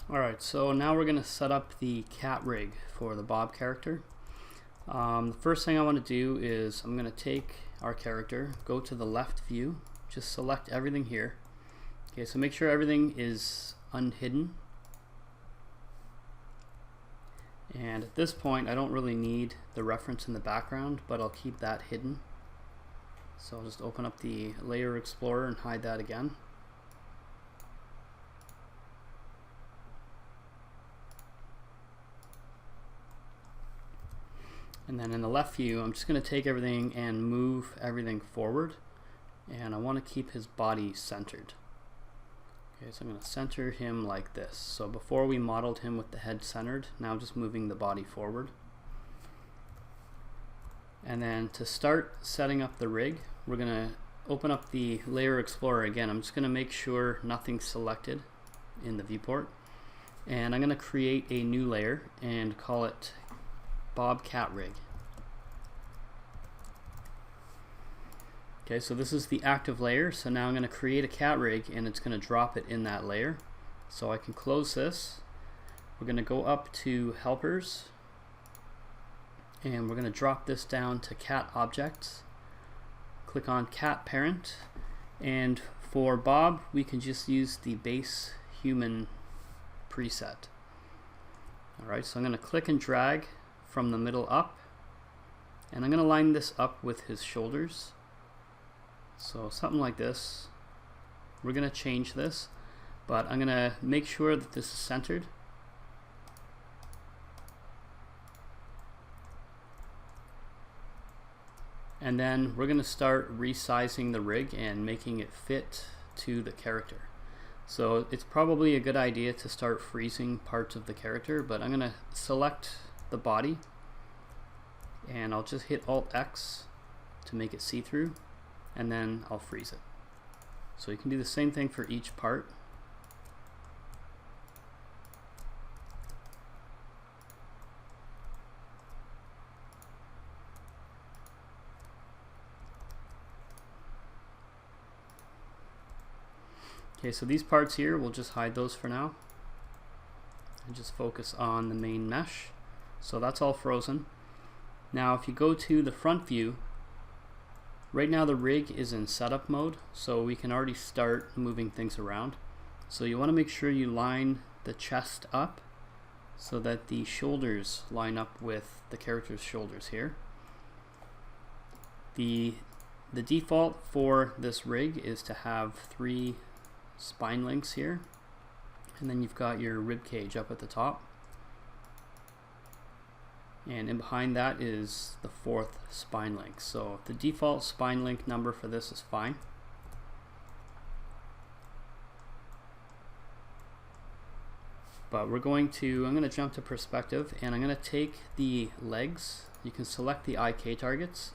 Alright, so now we're going to set up the cat rig for the Bob character. The first thing I want to do is I'm going to take our character, go to the left view, just select everything here. Okay, so make sure everything is unhidden. And at this point I don't really need the reference in the background, but I'll keep that hidden. So I'll just open up the Layer Explorer and hide that again. And then in the left view, I'm just going to take everything and move everything forward. And I want to keep his body centered. Okay, so I'm going to center him like this. So before we modeled him with the head centered, now I'm just moving the body forward. And then to start setting up the rig, we're going to open up the Layer Explorer again. I'm just going to make sure nothing's selected in the viewport. And I'm going to create a new layer and call it Bob Cat Rig. Okay, so this is the active layer, so now I'm going to create a cat rig and it's going to drop it in that layer. So I can close this. We're going to go up to helpers and we're going to drop this down to cat objects. Click on cat parent, and for Bob we can just use the base human preset. Alright, so I'm going to click and drag from the middle up, and I'm going to line this up with his shoulders. So something like this. We're going to change this, but I'm going to make sure that this is centered. And then we're going to start resizing the rig and making it fit to the character. So it's probably a good idea to start freezing parts of the character, but I'm going to select the body and I'll just hit Alt X to make it see-through, and then I'll freeze it. So you can do the same thing for each part. Okay, so these parts here, we'll just hide those for now and just focus on the main mesh. So that's all frozen. Now if you go to the front view, right now the rig is in setup mode, so we can already start moving things around. So you want to make sure you line the chest up so that the shoulders line up with the character's shoulders here. The default for this rig is to have 3 spine links here, and then you've got your rib cage up at the top, and in behind that is the 4th spine link. So the default spine link number for this is fine. But I'm going to jump to perspective, and I'm going to take the legs. You can select the IK targets,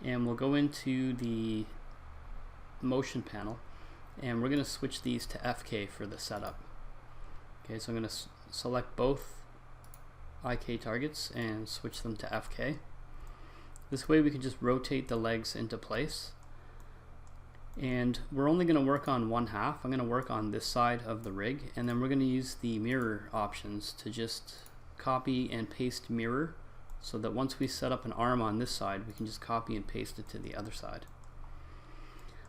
and we'll go into the motion panel, and we're going to switch these to FK for the setup. Okay, so I'm going to select both IK targets and switch them to FK. This way we can just rotate the legs into place. And we're only going to work on one half. I'm going to work on this side of the rig, and then we're going to use the mirror options to just copy and paste mirror, so that once we set up an arm on this side, we can just copy and paste it to the other side.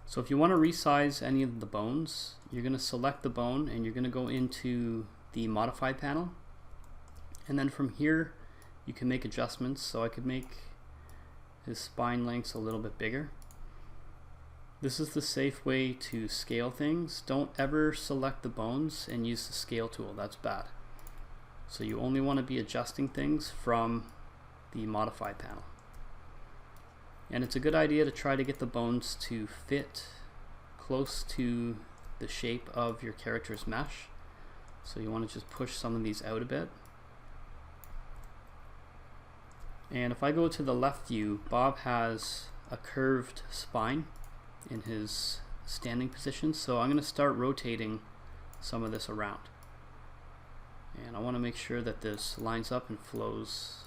So if you want to resize any of the bones, you're going to select the bone and you're going to go into the modify panel, and then from here you can make adjustments. So I could make his spine lengths a little bit bigger. This is the safe way to scale things. Don't ever select the bones and use the scale tool. That's bad. So you only want to be adjusting things from the modify panel. And it's a good idea to try to get the bones to fit close to the shape of your character's mesh. So you want to just push some of these out a bit. And if I go to the left view, Bob has a curved spine in his standing position, so I'm going to start rotating some of this around. And I want to make sure that this lines up and flows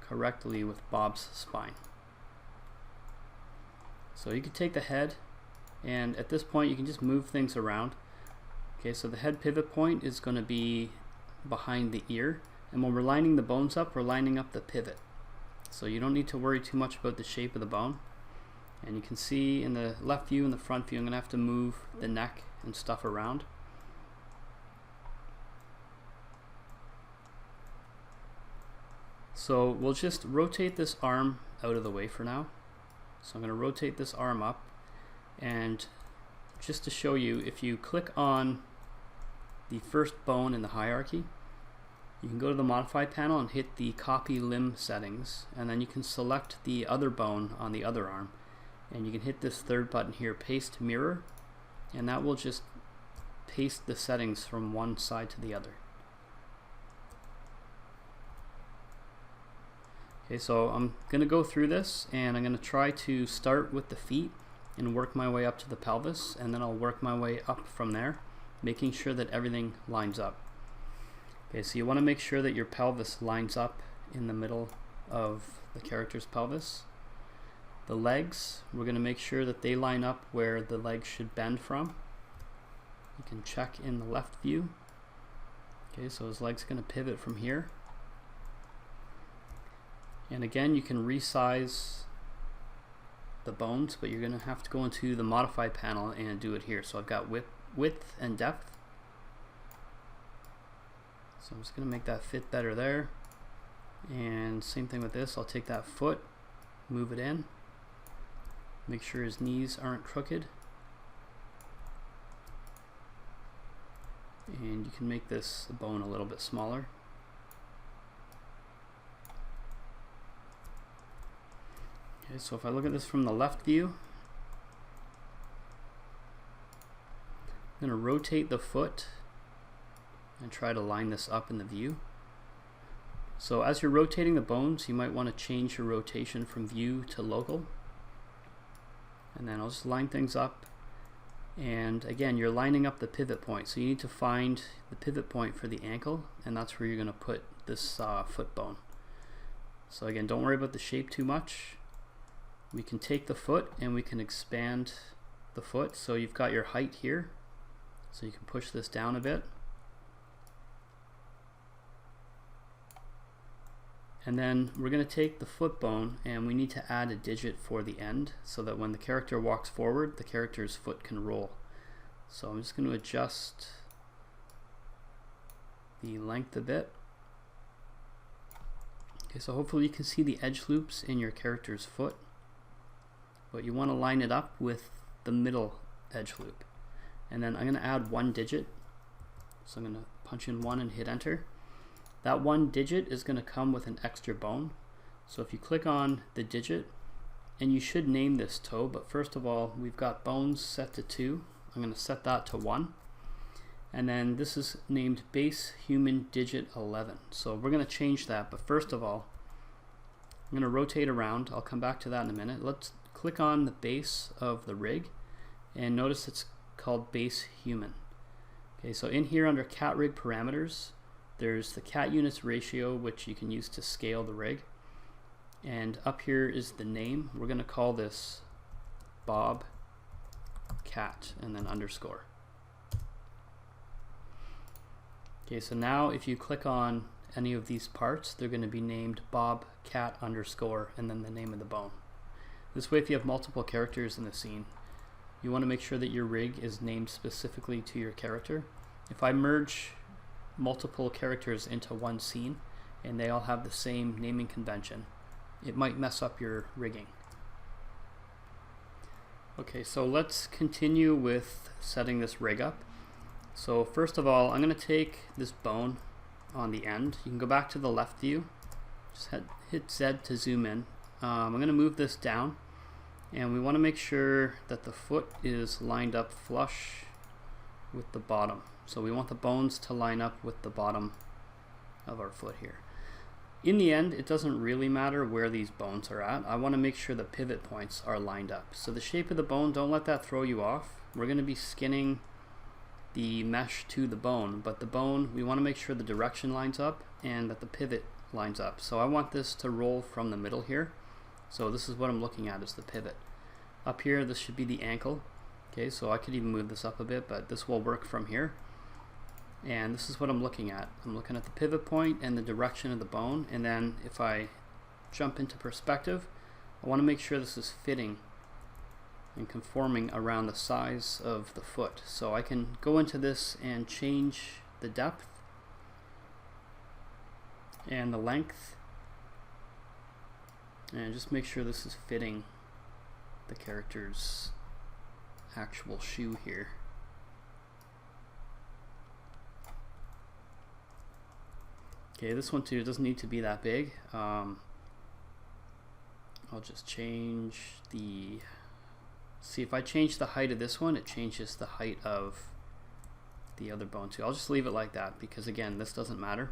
correctly with Bob's spine. So you can take the head, and at this point you can just move things around. Okay, so the head pivot point is going to be behind the ear, and when we're lining the bones up, we're lining up the pivot. So you don't need to worry too much about the shape of the bone. And you can see in the left view and the front view, I'm going to have to move the neck and stuff around. So we'll just rotate this arm out of the way for now. So I'm going to rotate this arm up, and just to show you, if you click on the first bone in the hierarchy, you can go to the modify panel and hit the copy limb settings, and then you can select the other bone on the other arm, and you can hit this third button here, paste mirror, and that will just paste the settings from one side to the other. Okay, so I'm going to go through this, and I'm going to try to start with the feet and work my way up to the pelvis, and then I'll work my way up from there, making sure that everything lines up. Okay, so you want to make sure that your pelvis lines up in the middle of the character's pelvis. The legs, we're going to make sure that they line up where the legs should bend from. You can check in the left view. Okay, so his leg's going to pivot from here. And again, you can resize the bones, but you're going to have to go into the modify panel and do it here. So I've got width and depth. So I'm just going to make that fit better there. And same thing with this. I'll take that foot, move it in, make sure his knees aren't crooked. And you can make this bone a little bit smaller. Okay, so if I look at this from the left view, I'm going to rotate the foot and try to line this up in the view. So as you're rotating the bones, you might want to change your rotation from view to local. And then I'll just line things up. And again, you're lining up the pivot point. So you need to find the pivot point for the ankle, and that's where you're going to put this foot bone. So again, don't worry about the shape too much. We can take the foot and we can expand the foot. So you've got your height here. So you can push this down a bit. And then we're going to take the foot bone and we need to add a digit for the end so that when the character walks forward, the character's foot can roll. So I'm just going to adjust the length a bit. Okay, so hopefully you can see the edge loops in your character's foot, but you want to line it up with the middle edge loop. And then I'm going to add one digit. So I'm going to punch in 1 and hit enter. That one digit is going to come with an extra bone. So if you click on the digit, and you should name this toe, but first of all, we've got bones set to 2. I'm going to set that to 1. And then this is named base human digit 11. So we're going to change that, but first of all, I'm going to rotate around. I'll come back to that in a minute. Let's click on the base of the rig, and notice it's called base human. Okay, so in here under cat rig parameters, there's the cat units ratio, which you can use to scale the rig. And up here is the name. We're going to call this Bob Cat and then underscore. Okay, so now if you click on any of these parts, they're going to be named Bob Cat underscore and then the name of the bone. This way, if you have multiple characters in the scene, you want to make sure that your rig is named specifically to your character. If I merge multiple characters into one scene and they all have the same naming convention, it might mess up your rigging. Okay, so let's continue with setting this rig up. So first of all, I'm going to take this bone on the end. You can go back to the left view, just hit Z to zoom in. I'm going to move this down, and we want to make sure that the foot is lined up flush with the bottom. So we want the bones to line up with the bottom of our foot here. In the end, it doesn't really matter where these bones are at. I want to make sure the pivot points are lined up. So the shape of the bone, don't let that throw you off. We're going to be skinning the mesh to the bone, but the bone, we want to make sure the direction lines up and that the pivot lines up. So I want this to roll from the middle here. So this is what I'm looking at, is the pivot. Up here, this should be the ankle. Okay, so I could even move this up a bit, but this will work from here. And this is what I'm looking at. I'm looking at the pivot point and the direction of the bone, and then if I jump into perspective, I want to make sure this is fitting and conforming around the size of the foot. So I can go into this and change the depth and the length, and just make sure this is fitting the character's actual shoe here. Okay, this one too doesn't need to be that big. I'll just change the, see if I change the height of this one, it changes the height of the other bone too. I'll just leave it like that because again, this doesn't matter.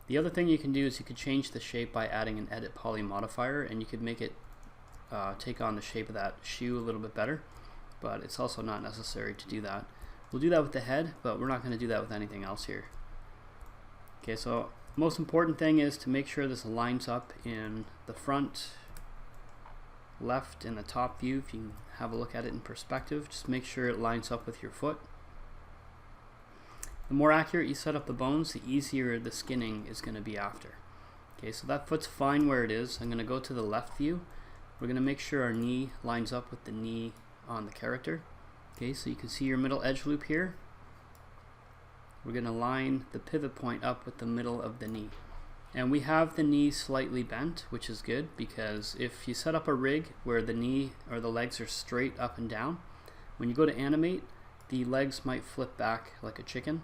The other thing you can do is you could change the shape by adding an edit poly modifier, and you could make it take on the shape of that shoe a little bit better, but it's also not necessary to do that. We'll do that with the head, but we're not going to do that with anything else here. Okay, so most important thing is to make sure this lines up in the front left in the top view. If you can have a look at it in perspective, just make sure it lines up with your foot. The more accurate you set up the bones, the easier the skinning is going to be after. Okay, so that foot's fine where it is. I'm going to go to the left view. We're going to make sure our knee lines up with the knee on the character. Okay, so you can see your middle edge loop here. We're going to line the pivot point up with the middle of the knee. And we have the knee slightly bent, which is good, because if you set up a rig where the knee or the legs are straight up and down, when you go to animate, the legs might flip back like a chicken.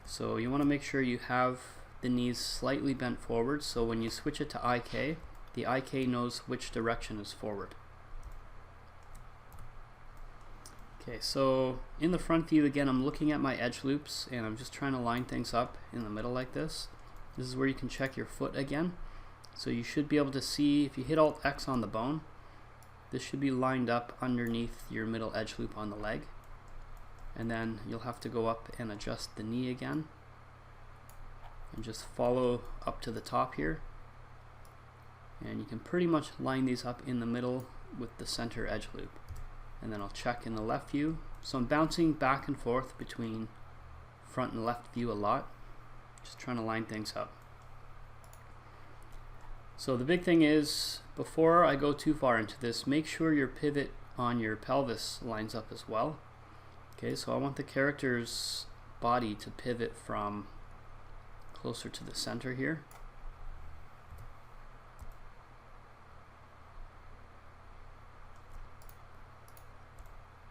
So you want to make sure you have the knees slightly bent forward, so when you switch it to IK, the IK knows which direction is forward. Okay, so in the front view again, I'm looking at my edge loops and I'm just trying to line things up in the middle like this. This is where you can check your foot again. So you should be able to see, if you hit Alt X on the bone, this should be lined up underneath your middle edge loop on the leg. And then you'll have to go up and adjust the knee again and just follow up to the top here. And you can pretty much line these up in the middle with the center edge loop. And then I'll check in the left view. So I'm bouncing back and forth between front and left view a lot, just trying to line things up. So the big thing is, before I go too far into this, make sure your pivot on your pelvis lines up as well. Okay, so I want the character's body to pivot from closer to the center here.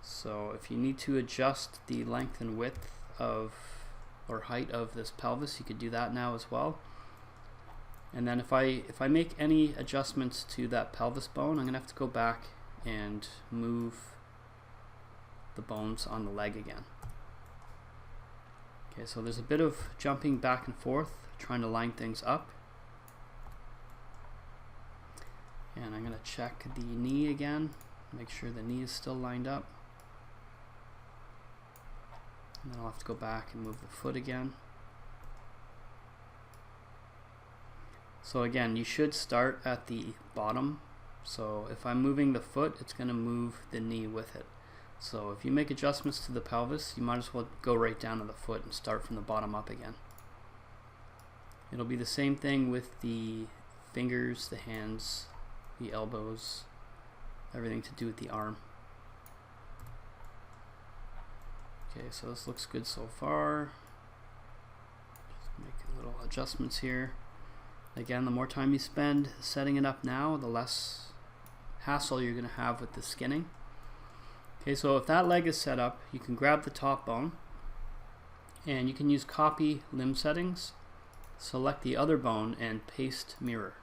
So if you need to adjust the length and width of, or height of this pelvis, you could do that now as well. And then if I make any adjustments to that pelvis bone, I'm gonna have to go back and move the bones on the leg again. Okay, so there's a bit of jumping back and forth, trying to line things up. And I'm gonna check the knee again, make sure the knee is still lined up. And then I'll have to go back and move the foot again. So again, you should start at the bottom. So if I'm moving the foot, it's going to move the knee with it. So if you make adjustments to the pelvis, you might as well go right down to the foot and start from the bottom up again. It'll be the same thing with the fingers, the hands, the elbows, everything to do with the arm. Okay, so this looks good so far. Just make little adjustments here. Again, the more time you spend setting it up now, the less hassle you're going to have with the skinning. Okay, so if that leg is set up, you can grab the top bone and you can use copy limb settings, select the other bone and paste mirror.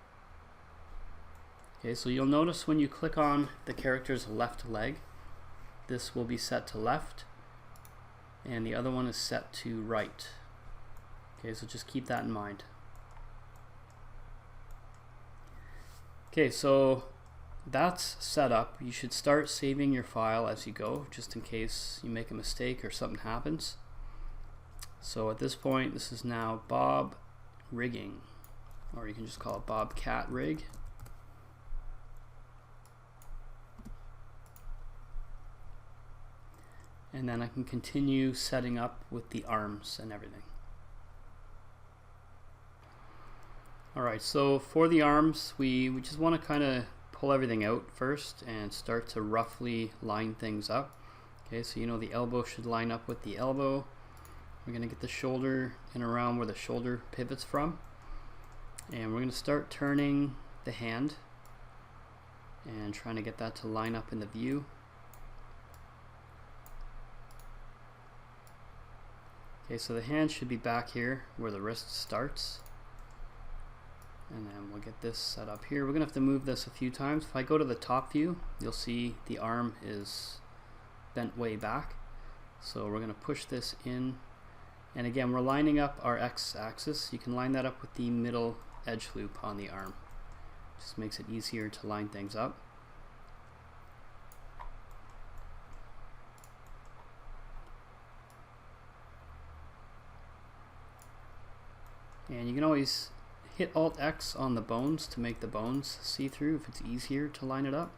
Okay, so you'll notice when you click on the character's left leg, this will be set to left and the other one is set to right. Okay, so just keep that in mind. Okay, so that's set up. You should start saving your file as you go, just in case you make a mistake or something happens. So at this point, this is now Bob Rigging, or you can just call it Bobcat Rig. and then I can continue setting up with the arms and everything. Alright, so for the arms, we just want to kind of pull everything out first and start to roughly line things up. Okay, so you know the elbow should line up with the elbow. We're going to get the shoulder in around where the shoulder pivots from. And we're going to start turning the hand and trying to get that to line up in the view. Okay, so the hand should be back here where the wrist starts. And then we'll get this set up here. We're going to have to move this a few times. If I go to the top view, you'll see the arm is bent way back. So we're going to push this in. And again, we're lining up our x-axis. You can line that up with the middle edge loop on the arm. Just makes it easier to line things up. And you can always hit Alt-X on the bones to make the bones see-through if it's easier to line it up.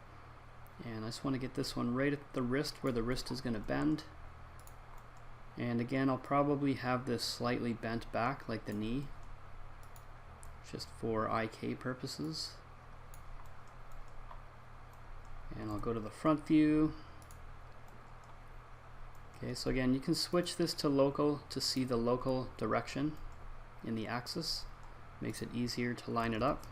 And I just want to get this one right at the wrist where the wrist is going to bend. And again, I'll probably have this slightly bent back like the knee, just for IK purposes. And I'll go to the front view. Okay, so again, you can switch this to local to see the local direction in the axis. Makes it easier to line it up.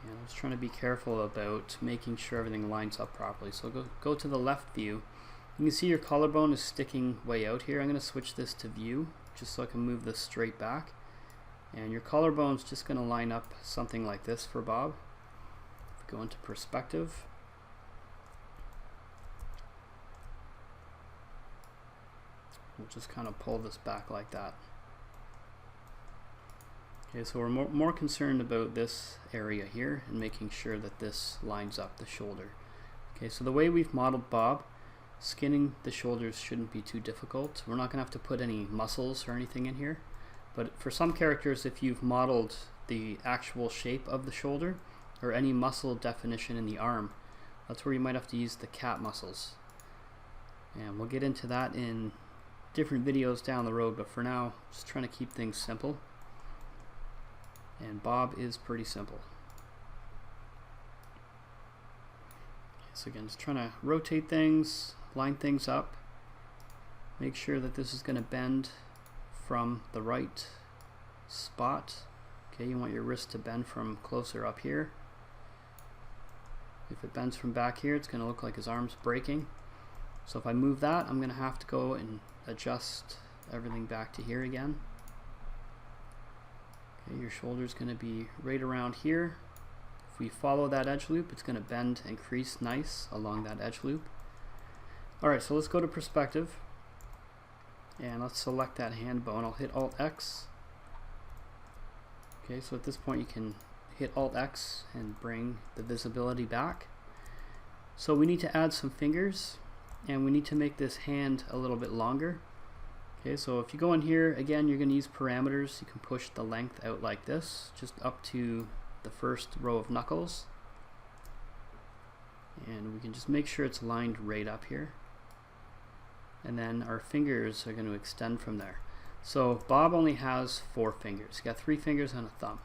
And I was trying to be careful about making sure everything lines up properly. So go to the left view. You can see your collarbone is sticking way out here. I'm going to switch this to view just so I can move this straight back. And your collarbone's just going to line up something like this for Bob. Go into perspective. We'll just kind of pull this back like that. Okay, so we're more concerned about this area here and making sure that this lines up the shoulder. Okay, so the way we've modeled Bob, skinning the shoulders shouldn't be too difficult. We're not going to have to put any muscles or anything in here. But for some characters, if you've modeled the actual shape of the shoulder or any muscle definition in the arm, that's where you might have to use the cat muscles. And we'll get into that in different videos down the road, but for now, just trying to keep things simple. And Bob is pretty simple. So again, just trying to rotate things, line things up, make sure that this is going to bend from the right spot. Okay, you want your wrist to bend from closer up here. If it bends from back here, it's going to look like his arm's breaking. So if I move that, I'm going to have to go and adjust everything back to here again. Okay, your shoulder's going to be right around here. If we follow that edge loop, it's going to bend and crease nice along that edge loop. Alright, so let's go to perspective. And let's select that hand bone. I'll hit Alt-X. Okay, so at this point you can hit Alt-X and bring the visibility back. So we need to add some fingers, and we need to make this hand a little bit longer. Okay, so if you go in here, again, you're going to use parameters. You can push the length out like this, just up to the first row of knuckles. And we can just make sure it's lined right up here. And then our fingers are going to extend from there. So Bob only has 4 fingers. He's got 3 fingers and a thumb.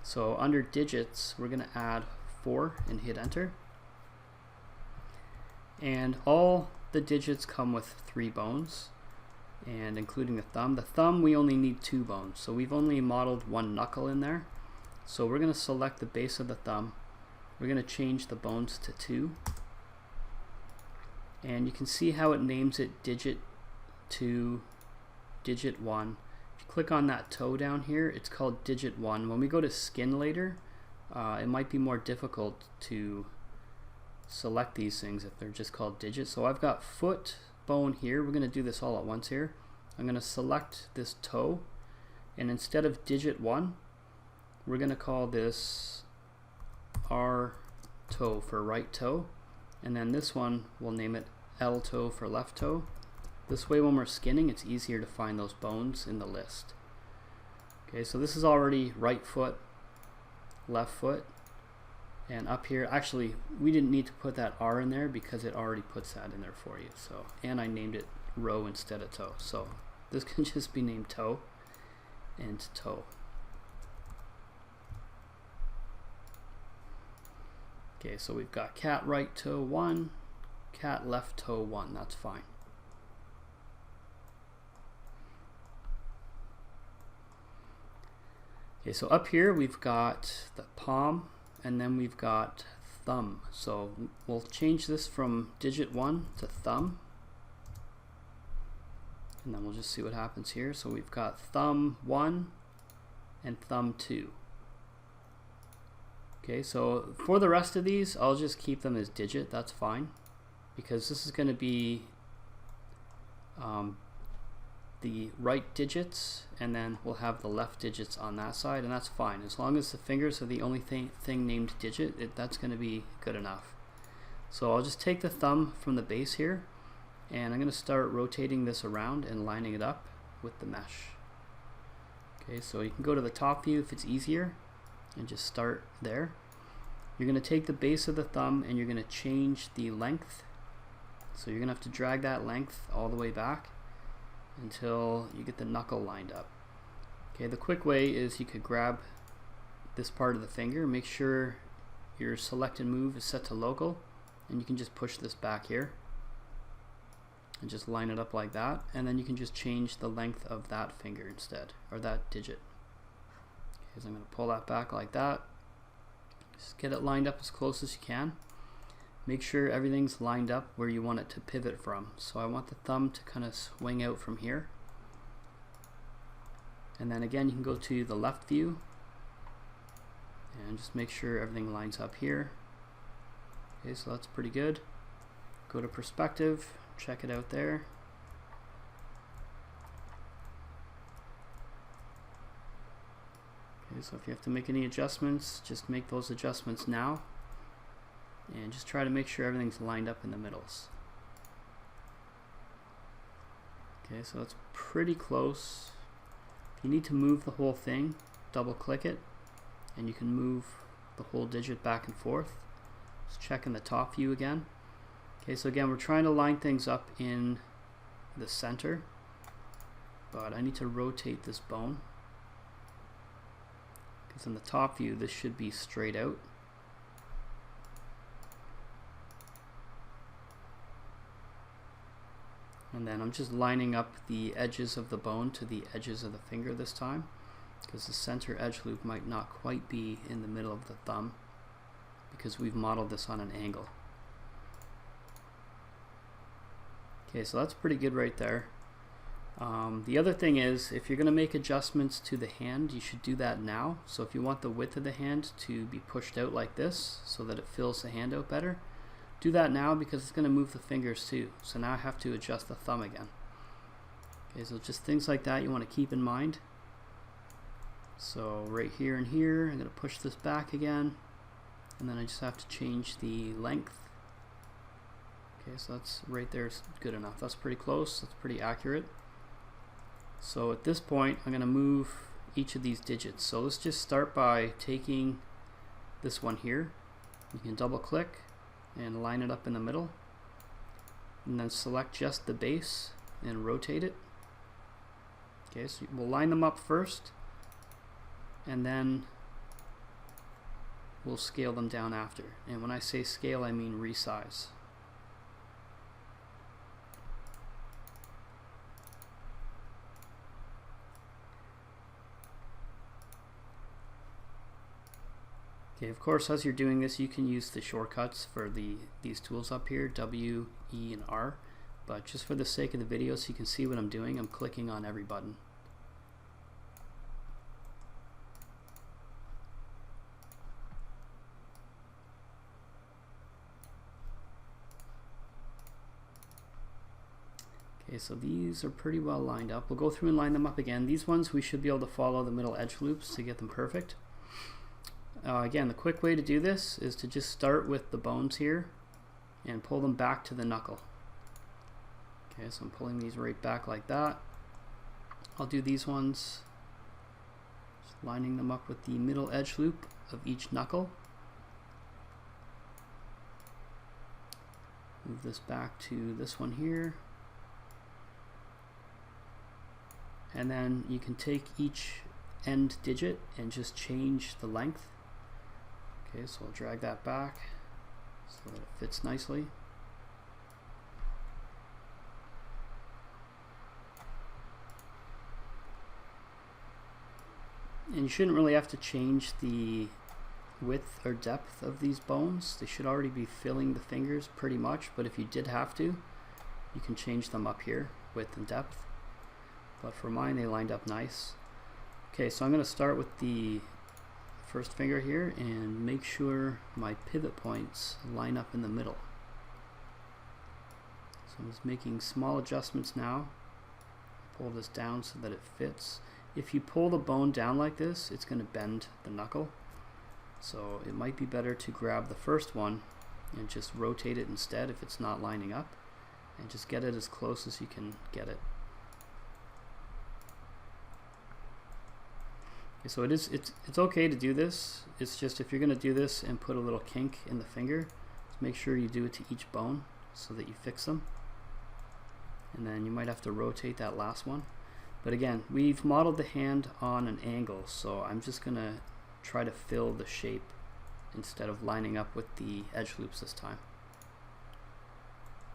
So under digits, we're going to add 4 and hit enter. And all the digits come with 3 bones, and including the thumb. The thumb, we only need 2 bones, so we've only modeled 1 knuckle in there. So we're going to select the base of the thumb. We're going to change the bones to 2. And you can see how it names it digit 2, digit 1. If you click on that toe down here, it's called digit 1. When we go to skin later, it might be more difficult to select these things if they're just called digits. So I've got foot, bone here. We're going to do this all at once here. I'm going to select this toe, and instead of digit 1, we're going to call this R toe for right toe, and then this one we'll name it L toe for left toe. This way when we're skinning, it's easier to find those bones in the list. Okay, so this is already right foot, left foot. And up here, actually, we didn't need to put that R in there because it already puts that in there for you. So, and I named it row instead of toe. So this can just be named toe and toe. Okay, so we've got cat right toe 1, cat left toe 1. That's fine. Okay, so up here we've got the palm, and then we've got thumb. So we'll change this from digit 1 to thumb, and then we'll just see what happens here. So we've got thumb 1 and thumb 2. Okay, so for the rest of these, I'll just keep them as digit. That's fine, because this is going to be the right digits, and then we'll have the left digits on that side, and that's fine. As long as the fingers are the only thing named digit, that's going to be good enough. So I'll just take the thumb from the base here, and I'm going to start rotating this around and lining it up with the mesh. Okay, so you can go to the top view if it's easier, and just start there. You're going to take the base of the thumb and you're going to change the length. So you're going to have to drag that length all the way back until you get the knuckle lined up. Okay, the quick way is you could grab this part of the finger, make sure your selected move is set to local, and you can just push this back here and just line it up like that, and then you can just change the length of that finger instead, or that digit. Okay, so I'm going to pull that back like that. Just get it lined up as close as you can. Make sure everything's lined up where you want it to pivot from. So I want the thumb to kind of swing out from here. And then again, you can go to the left view and just make sure everything lines up here. Okay, so that's pretty good. Go to perspective, check it out there. Okay, so if you have to make any adjustments, just make those adjustments now. And just try to make sure everything's lined up in the middles. Okay, so that's pretty close. If you need to move the whole thing, double click it, and you can move the whole digit back and forth. Just check in the top view again. Okay, so again, we're trying to line things up in the center, but I need to rotate this bone, because in the top view this should be straight out. And then I'm just lining up the edges of the bone to the edges of the finger this time, because the center edge loop might not quite be in the middle of the thumb, because we've modeled this on an angle. Okay, so that's pretty good right there. The other thing is, if you're going to make adjustments to the hand, you should do that now. So if you want the width of the hand to be pushed out like this so that it fills the hand out better, do that now, because it's going to move the fingers too. So now I have to adjust the thumb again. Okay, so just things like that you want to keep in mind. So right here and here, I'm going to push this back again, and then I just have to change the length. Okay, so that's right there is good enough. That's pretty close. That's pretty accurate. So at this point, I'm going to move each of these digits. So let's just start by taking this one here. You can double click and line it up in the middle, and then select just the base and rotate it. Okay, so we'll line them up first, and then we'll scale them down after. And when I say scale, I mean resize. Okay, of course, as you're doing this, you can use the shortcuts for these tools up here, W, E, and R. But just for the sake of the video, so you can see what I'm doing, I'm clicking on every button. Okay, so these are pretty well lined up. We'll go through and line them up again. These ones, we should be able to follow the middle edge loops to get them perfect. Again, the quick way to do this is to just start with the bones here and pull them back to the knuckle. Okay, so I'm pulling these right back like that. I'll do these ones, just lining them up with the middle edge loop of each knuckle. Move this back to this one here. And then you can take each end digit and just change the length. Okay, so I'll drag that back so that it fits nicely. And you shouldn't really have to change the width or depth of these bones. They should already be filling the fingers pretty much, but if you did have to, you can change them up here, width and depth. But for mine, they lined up nice. Okay, so I'm going to start with the first finger here and make sure my pivot points line up in the middle. So I'm just making small adjustments now. Pull this down so that it fits. If you pull the bone down like this, it's going to bend the knuckle. So it might be better to grab the first one and just rotate it instead if it's not lining up, and just get it as close as you can get it. Okay, so it's okay to do this. It's just if you're going to do this and put a little kink in the finger, just make sure you do it to each bone so that you fix them. And then you might have to rotate that last one. But again, we've modeled the hand on an angle, so I'm just going to try to fill the shape instead of lining up with the edge loops this time.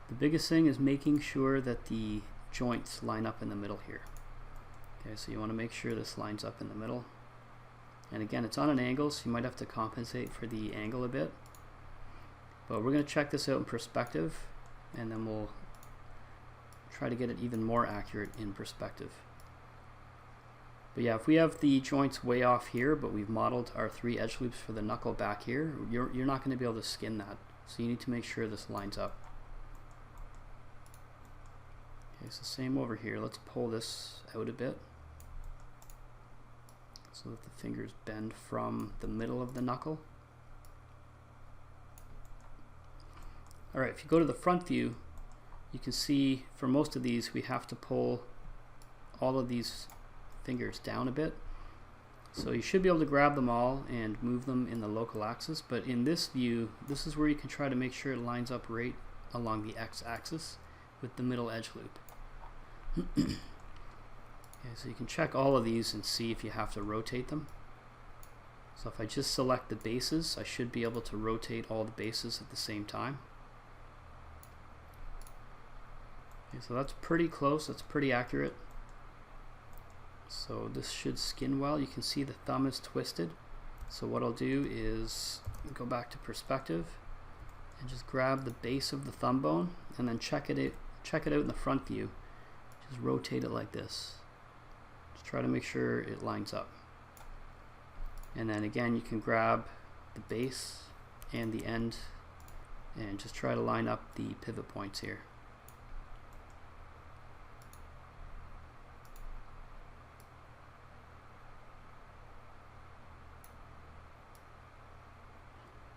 The biggest thing is making sure that the joints line up in the middle here. Okay, so you want to make sure this lines up in the middle. And again, it's on an angle, so you might have to compensate for the angle a bit. But we're going to check this out in perspective, and then we'll try to get it even more accurate in perspective. But yeah, if we have the joints way off here, but we've modeled our 3 edge loops for the knuckle back here, you're not going to be able to skin that. So you need to make sure this lines up. Okay, so same over here. Let's pull this out a bit so that the fingers bend from the middle of the knuckle. Alright, if you go to the front view, you can see for most of these we have to pull all of these fingers down a bit. So you should be able to grab them all and move them in the local axis, but in this view, this is where you can try to make sure it lines up right along the x-axis with the middle edge loop. Okay, so you can check all of these and see if you have to rotate them. So if I just select the bases, I should be able to rotate all the bases at the same time. Okay, so that's pretty close, that's pretty accurate. So this should skin well. You can see the thumb is twisted. So what I'll do is go back to perspective and just grab the base of the thumb bone and then check it out in the front view. Just rotate it like this. Just try to make sure it lines up. And then again, you can grab the base and the end and just try to line up the pivot points here.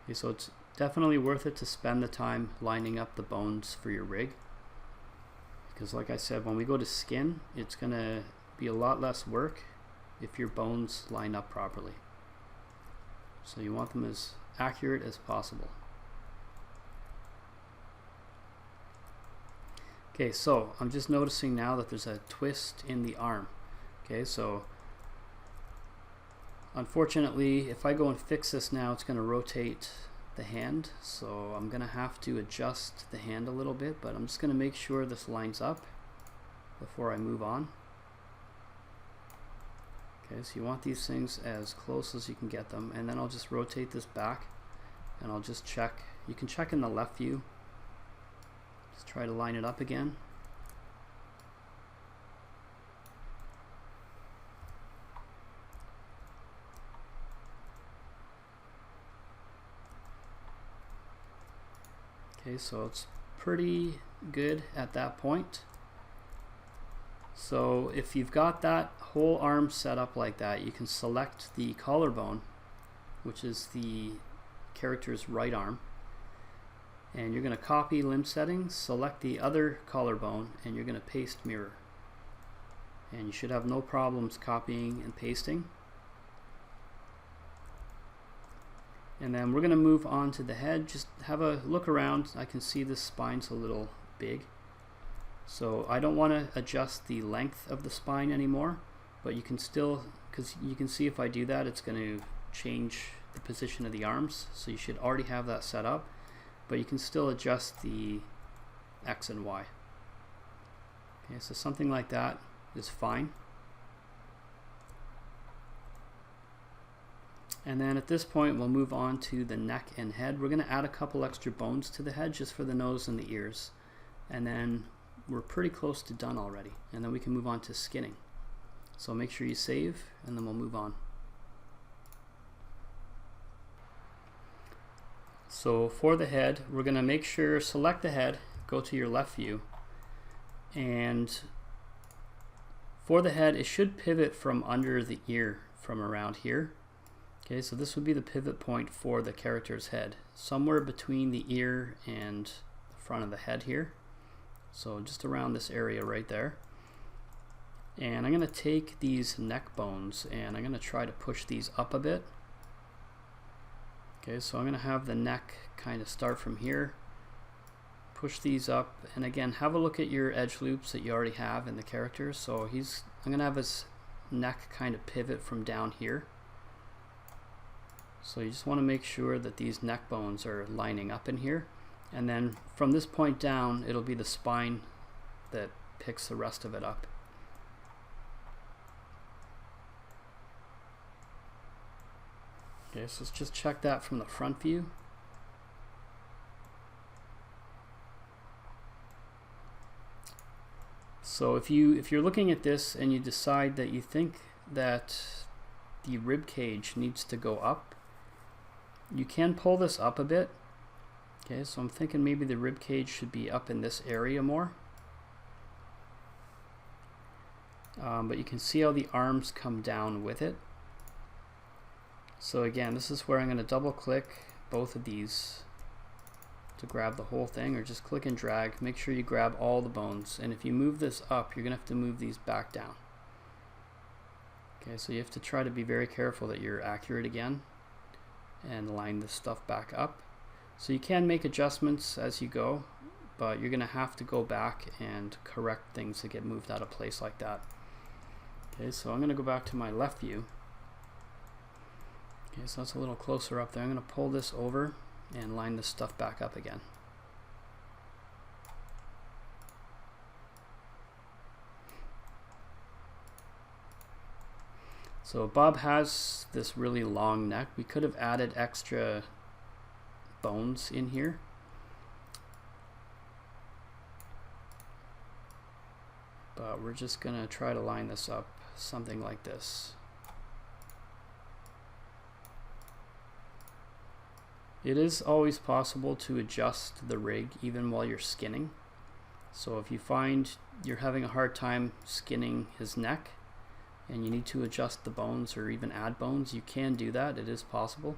Okay, so it's definitely worth it to spend the time lining up the bones for your rig, because like I said, when we go to skin, it's going to be a lot less work if your bones line up properly. So you want them as accurate as possible. Okay, so I'm just noticing now that there's a twist in the arm. Okay, so unfortunately, if I go and fix this now, it's going to rotate the hand, so I'm going to have to adjust the hand a little bit, but I'm just going to make sure this lines up before I move on. Okay, so you want these things as close as you can get them, and then I'll just rotate this back and I'll just check. You can check in the left view. Just try to line it up again. Okay, so it's pretty good at that point. So if you've got that whole arm set up like that, you can select the collarbone, which is the character's right arm, and you're going to copy limb settings, select the other collarbone, and you're going to paste mirror. And you should have no problems copying and pasting. And then we're going to move on to the head. Just have a look around. I can see this spine's a little big. So I don't want to adjust the length of the spine anymore, but you can still, because you can see if I do that, it's going to change the position of the arms. So you should already have that set up, but you can still adjust the X and Y. Okay, so something like that is fine. And then at this point we'll move on to the neck and head. We're going to add a couple extra bones to the head just for the nose and the ears. And then we're pretty close to done already. And then we can move on to skinning. So make sure you save and then we'll move on. So for the head, we're going to make sure, select the head, go to your left view, and for the head it should pivot from under the ear from around here. Okay, so this would be the pivot point for the character's head, somewhere between the ear and the front of the head here. So just around this area right there. And I'm going to take these neck bones and I'm going to try to push these up a bit. Okay, so I'm going to have the neck kind of start from here, push these up, and again have a look at your edge loops that you already have in the character. So I'm going to have his neck kind of pivot from down here. So you just want to make sure that these neck bones are lining up in here, and then from this point down it'll be the spine that picks the rest of it up. Okay, so let's just check that from the front view. So if you're looking at this and you decide that you think that the rib cage needs to go up, you can pull this up a bit. Okay, so I'm thinking maybe the rib cage should be up in this area more. But you can see how the arms come down with it. So again, this is where I'm going to double click both of these to grab the whole thing, or just click and drag. Make sure you grab all the bones, and if you move this up you're going to have to move these back down. Okay, so you have to try to be very careful that you're accurate again and line this stuff back up. So you can make adjustments as you go, but you're going to have to go back and correct things that get moved out of place like that. Okay, so I'm going to go back to my left view. Okay, so that's a little closer up there. I'm going to pull this over and line this stuff back up again. So Bob has this really long neck. We could have added extra bones in here. But we're just going to try to line this up something like this. It is always possible to adjust the rig even while you're skinning. So if you find you're having a hard time skinning his neck and you need to adjust the bones or even add bones, you can do that. It is possible.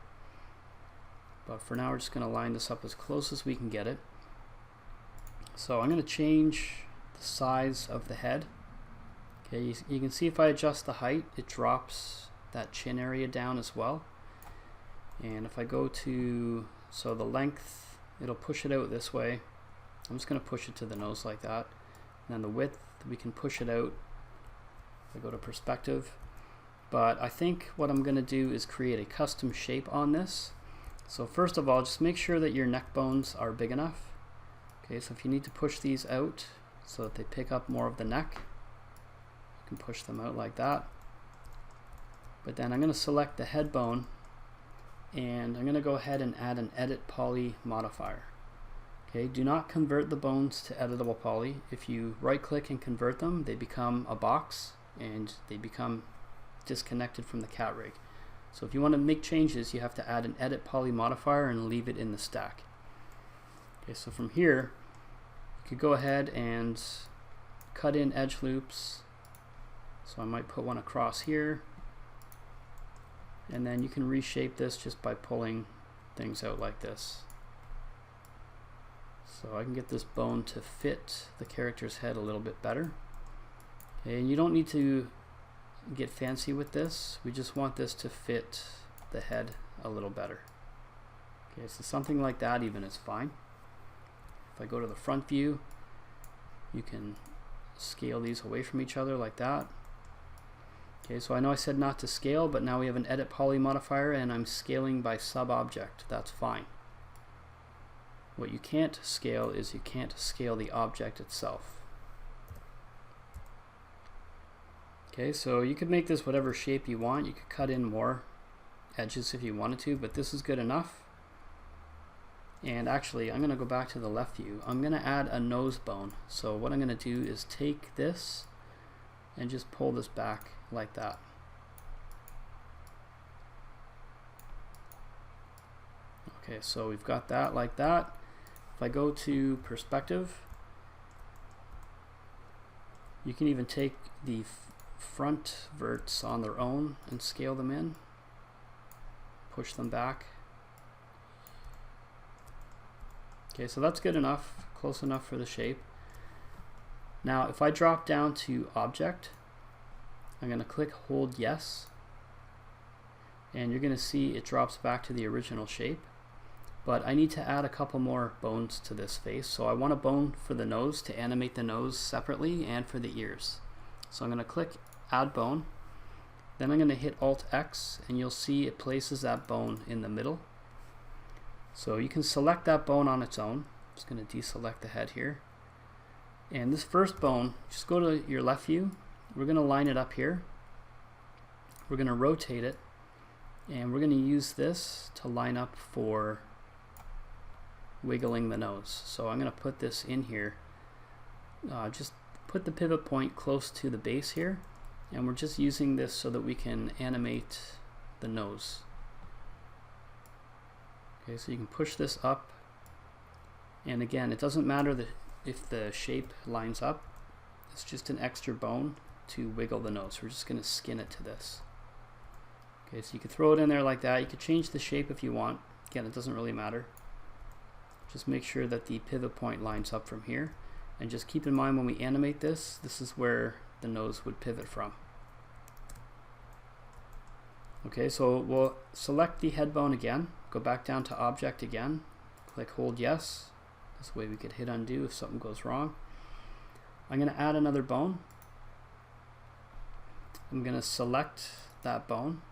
But for now we're just going to line this up as close as we can get it. So I'm going to change the size of the head. Okay, you can see if I adjust the height, it drops that chin area down as well. And if I go to, so the length, it'll push it out this way. I'm just going to push it to the nose like that. And then the width, we can push it out. I go to perspective. But I think what I'm going to do is create a custom shape on this. So first of all, just make sure that your neck bones are big enough. Okay, so if you need to push these out so that they pick up more of the neck, you can push them out like that. But then I'm going to select the head bone, and I'm going to go ahead and add an edit poly modifier. Okay, do not convert the bones to editable poly. If you right click and convert them, they become a box and they become disconnected from the cat rig. So if you want to make changes, you have to add an edit poly modifier and leave it in the stack. Okay, so from here you could go ahead and cut in edge loops. So I might put one across here. And then you can reshape this just by pulling things out like this. So I can get this bone to fit the character's head a little bit better. Okay, and you don't need to get fancy with this. We just want this to fit the head a little better. Okay, so something like that even is fine. If I go to the front view, you can scale these away from each other like that. Okay, so I know I said not to scale, but now we have an edit poly modifier and I'm scaling by sub-object. That's fine. What you can't scale is you can't scale the object itself. Okay, so you could make this whatever shape you want. You could cut in more edges if you wanted to, but this is good enough. And actually, I'm going to go back to the left view. I'm going to add a nose bone. So what I'm going to do is take this and just pull this back like that. Okay, so we've got that like that. If I go to perspective, you can even take the front verts on their own and scale them in, push them back. Okay, so that's good enough, close enough for the shape. Now if I drop down to object, I'm going to click hold yes, and you're going to see it drops back to the original shape. But I need to add a couple more bones to this face, so I want a bone for the nose to animate the nose separately and for the ears. So I'm going to click add bone, then I'm going to hit Alt X and you'll see it places that bone in the middle. So you can select that bone on its own. I'm just going to deselect the head here. And this first bone, just go to your left view. We're going to line it up here. We're going to rotate it. And we're going to use this to line up for wiggling the nose. So I'm going to put this in here. Just put the pivot point close to the base here. And we're just using this so that we can animate the nose. Okay, so you can push this up, and again, it doesn't matter if the shape lines up. It's just an extra bone to wiggle the nose. We're just going to skin it to this. Okay, so you can throw it in there like that. You can change the shape if you want. Again, it doesn't really matter. Just make sure that the pivot point lines up from here, and just keep in mind when we animate this, this is where the nose would pivot from. Okay, so we'll select the head bone again, go back down to object again, click hold yes. This way we could hit undo if something goes wrong. I'm going to add another bone. I'm going to select that bone,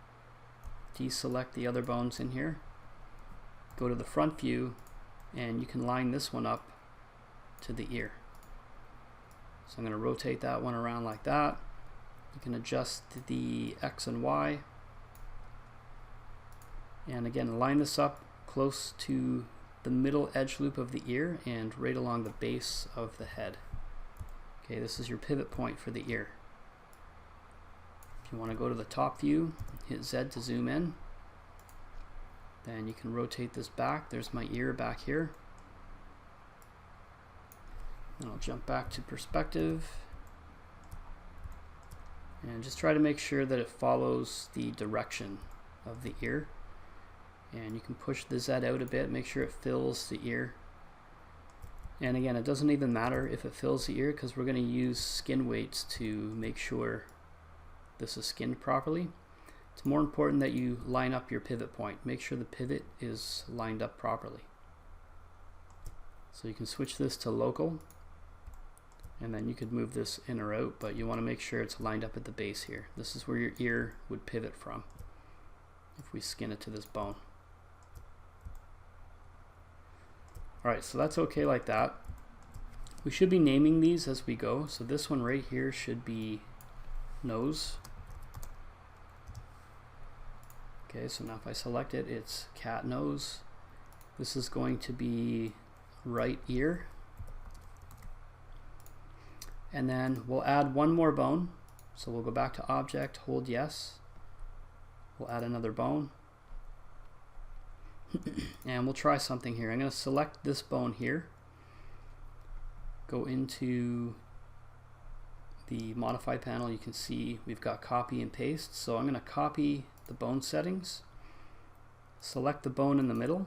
deselect the other bones in here, go to the front view, and you can line this one up to the ear. So I'm going to rotate that one around like that. You can adjust the X and Y. And again, line this up close to the middle edge loop of the ear and right along the base of the head. Okay, this is your pivot point for the ear. If you want to go to the top view, hit Z to zoom in. Then you can rotate this back. There's my ear back here. And I'll jump back to perspective. And just try to make sure that it follows the direction of the ear. And you can push the Z out a bit, make sure it fills the ear. And again, it doesn't even matter if it fills the ear because we're going to use skin weights to make sure this is skinned properly. It's more important that you line up your pivot point. Make sure the pivot is lined up properly. So you can switch this to local, and then you could move this in or out, but you want to make sure it's lined up at the base here. This is where your ear would pivot from if we skin it to this bone. Alright, so that's okay like that. We should be naming these as we go. So this one right here should be nose. Okay, so now if I select it, it's cat nose. This is going to be right ear. And then we'll add one more bone. So we'll go back to object, hold yes. We'll add another bone. And we'll try something here. I'm going to select this bone here. Go into the modify panel. You can see we've got copy and paste. So I'm going to copy the bone settings, select the bone in the middle,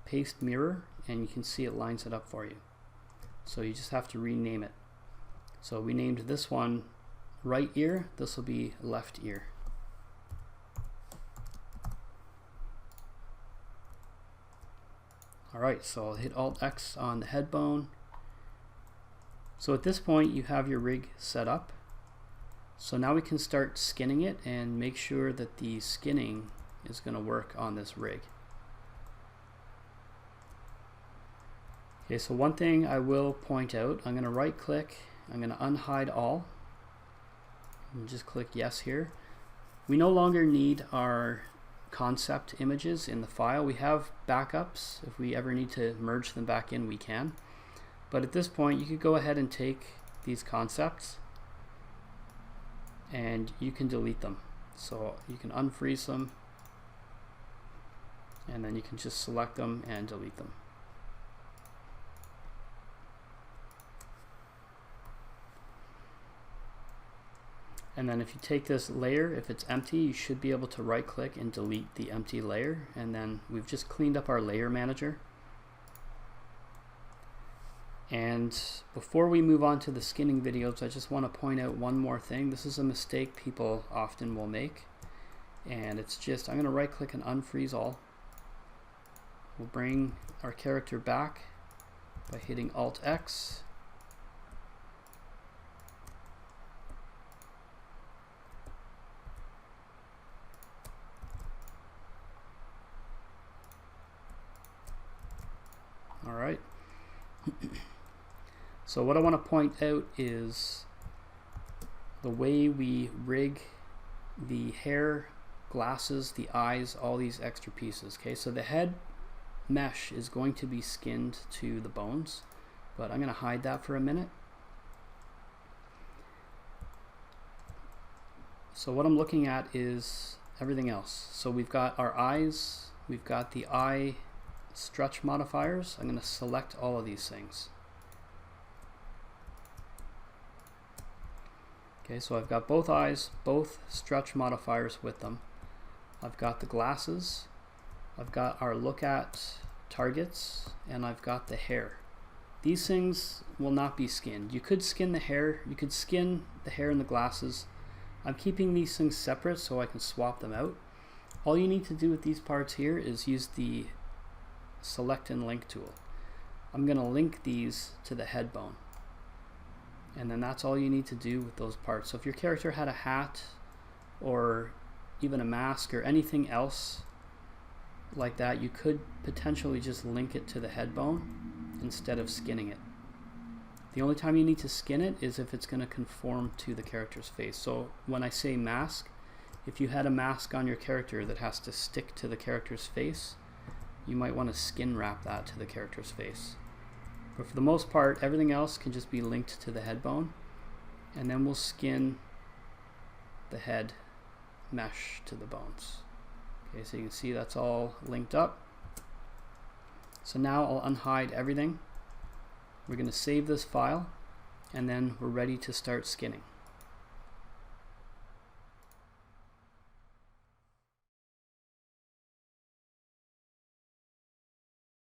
paste mirror, and you can see it lines it up for you. So you just have to rename it. So we named this one right ear. This will be left ear. Alright, so I'll hit Alt X on the head bone. So at this point you have your rig set up. So now we can start skinning it and make sure that the skinning is going to work on this rig. Okay, so one thing I will point out, I'm going to right click, I'm going to unhide all, and just click yes here. We no longer need our concept images in the file. We have backups. If we ever need to merge them back in, we can. But at this point you could go ahead and take these concepts and you can delete them. So you can unfreeze them and then you can just select them and delete them. And then if you take this layer, if it's empty, you should be able to right click and delete the empty layer. And then we've just cleaned up our layer manager. And before we move on to the skinning videos, I just want to point out one more thing. This is a mistake people often will make. And it's just, I'm going to right click and unfreeze all. We'll bring our character back by hitting Alt X. Alright, so what I want to point out is the way we rig the hair, glasses, the eyes, all these extra pieces. Okay, so the head mesh is going to be skinned to the bones, but I'm going to hide that for a minute. So what I'm looking at is everything else. So we've got our eyes, we've got the eye stretch modifiers. I'm going to select all of these things. Okay, so I've got both eyes, both stretch modifiers with them. I've got the glasses, I've got our look at targets, and I've got the hair. These things will not be skinned. You could skin the hair, you could skin the hair and the glasses. I'm keeping these things separate so I can swap them out. All you need to do with these parts here is use the select and link tool. I'm going to link these to the head bone, and then that's all you need to do with those parts. So if your character had a hat or even a mask or anything else like that, you could potentially just link it to the head bone instead of skinning it. The only time you need to skin it is if it's going to conform to the character's face. So when I say mask, if you had a mask on your character that has to stick to the character's face, you might want to skin wrap that to the character's face. But for the most part, everything else can just be linked to the head bone, and then we'll skin the head mesh to the bones. Okay, so you can see that's all linked up. So now I'll unhide everything. We're going to save this file, and then we're ready to start skinning.